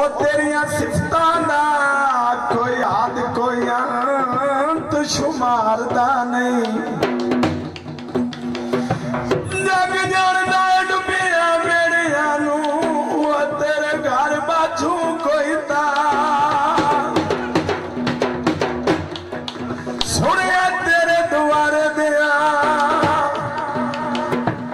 तेरिया सिफताना कोई याद कोई अंत शुमारदा नहीं। जग जानदा डुबिया बेड़िया नू तेरे घर बाजू कोई ता सुने तेरे द्वारे दिया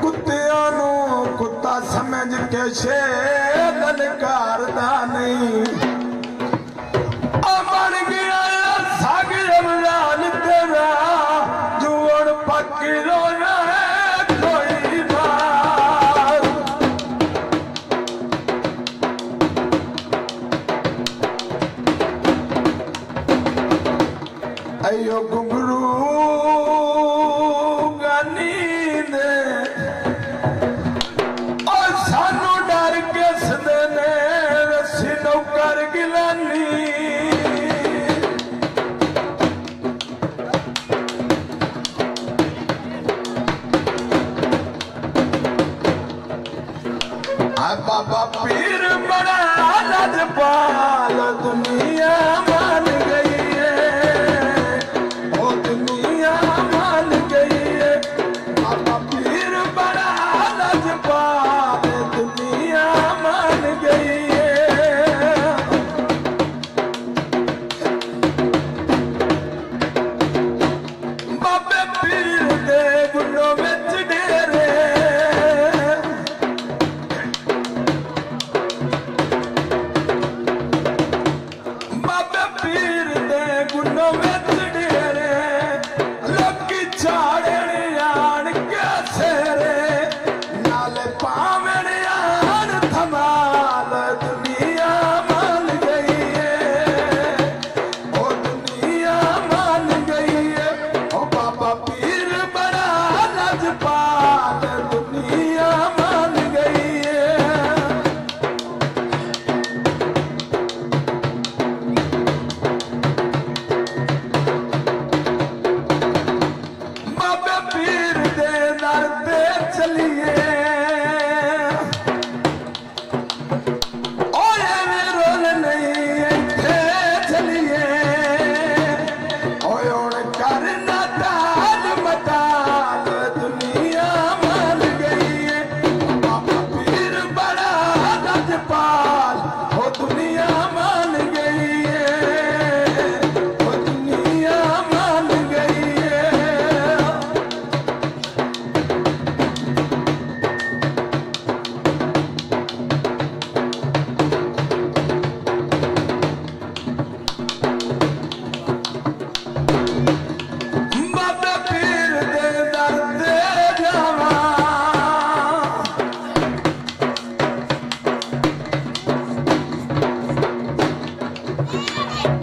कुत्तिया नू कुत्ता समझ के शेर ललकारदा नहीं। अमर गया साग रमजान तेरा जुड़ पक्की रोना है कोई बार। अयो घुंघरू गानी दे और सानू डर के सदे ने रस्सी नौकर गिलानी। बाबा पीर बड़ा लजपाल दुनिया मान गई है, ओ दुनिया मान गई है। बाबा पीर बड़ा लजपाल दुनिया मान गई है। बाबे पीर दे गुंडों में डेरे पीर दे गुंडों में डेरे लोकी चाड़े आन के सेरे नाले पावन आन धमाल दुनिया मान गई है, ओ दुनिया मान गई है। ओ बाबा पीर बड़ा लजपाल दुनिया मान गई है। पीर दे दर पे चलिए ओए रोल नहीं थे चलिए ओए उन करना ताल मताल दुनिया मान गई है। बाबा पीर बड़ा लजपाल हो दुनिया मान गई है, हो दुनिया मान गई है। बाबा पीर दे दर दे जावा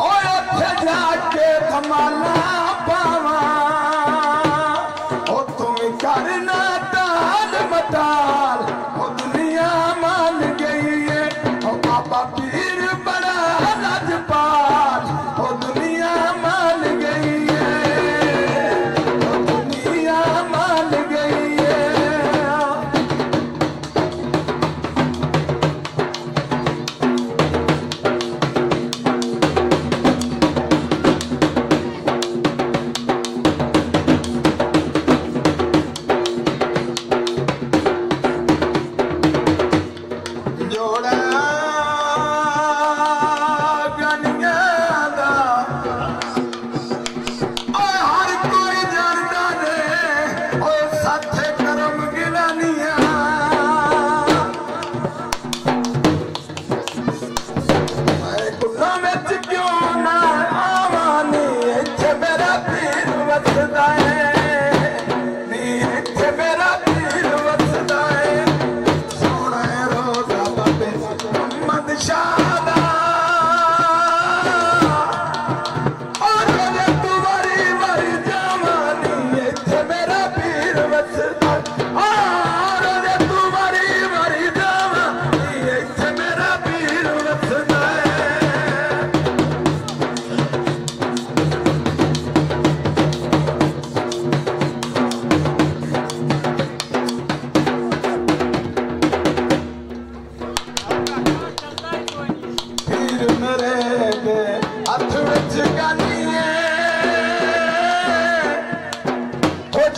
ओए उथे जाके धमाला पावा ओ तुम करना ताल मताल ओ दुनिया मान गई है। ओ बाबा पीर बड़ा लजपाल ओ दुनिया मान गई है, ओ दुनिया मान गई है। जोड़ा गनिया दा ओए हर कोई जानदा ने ओए साथे करम गिलानिया। ओए गुनाह विच क्यों ना आवानी इत्थे मेरा पीर वसदा है, नी इत्थे मेरा पीर वसदा है। सोना रोजा बाबे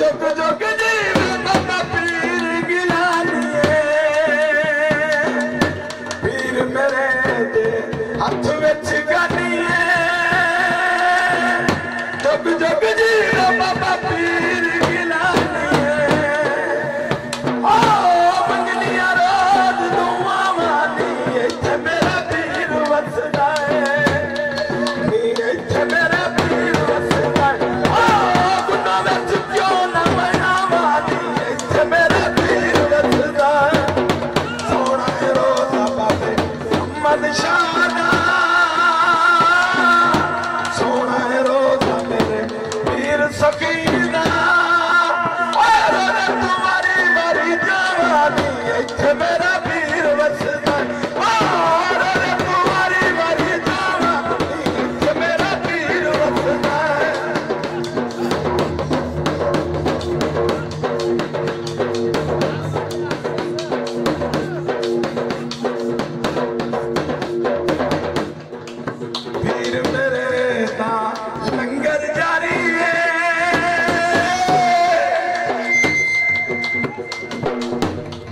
जुग जुग जीवे बाबा पीर गिलानिए पीर मेरे दे हथ विच गानिए जुग जुग जीवे बाबा पीर गिलानिए ओ मंगलिया रोज दुआ मानी इत्थे मेरा पीर वसदा है नीर इत्थे मेरा पीर वसदा है ओ गुनाह विच क्यों ना मना मानी इत्थे मेरा पीर वसदा है सोना रोज़ा बाबे मन शादा सोना रोज़ा मेरे पीर सकीना और तुम्हारी मरी जवानी इत्थे मेरा पीर वसदा और तुम्हारी मरी जवानी इत्थे मेरा पीर वसदा पीर मेरे दा लंगर जारी है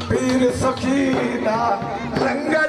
पीर सखी दा लंगर